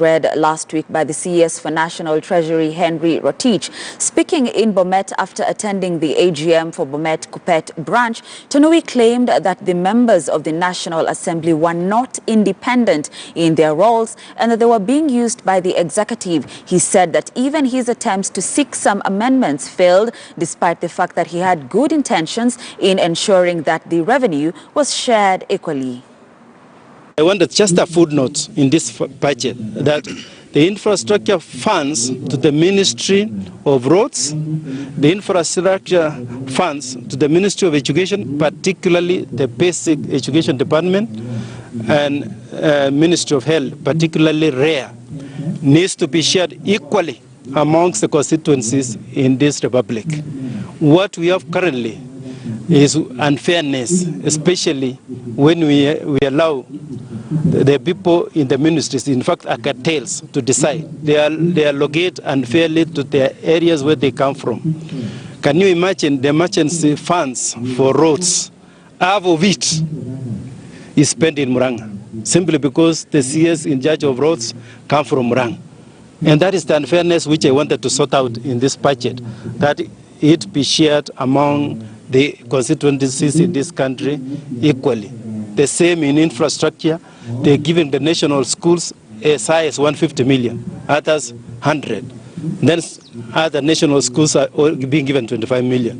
read last week by the CS for National Treasury, Henry Rotich. Speaking in Bomet after attending the AGM for Bomet Kupet branch, Tonui claimed that the members of the National Assembly were not independent in their roles and that they were being used by the executive. He said that even his attempts to seek some amendments failed, despite the fact that he had good intentions in ensuring that the revenue was shared equally. I wanted just a footnote in this budget that the infrastructure funds to the Ministry of Roads, the infrastructure funds to the Ministry of Education, particularly the Basic Education Department, and Ministry of Health, particularly RARE, needs to be shared equally amongst the constituencies in this republic. What we have currently is unfairness, especially when we allow the people in the ministries, in fact, are cartels to decide. They allocate unfairly to the areas where they come from. Can you imagine the emergency funds for roads? Half of it is spent in Murang'a, simply because the CS in charge of roads come from Murang'a. And that is the unfairness which I wanted to sort out in this budget, that it be shared among the constituencies in this country equally. The same in infrastructure. They're giving the national schools as high as 150 million, others 100. Then other national schools are being given 25 million.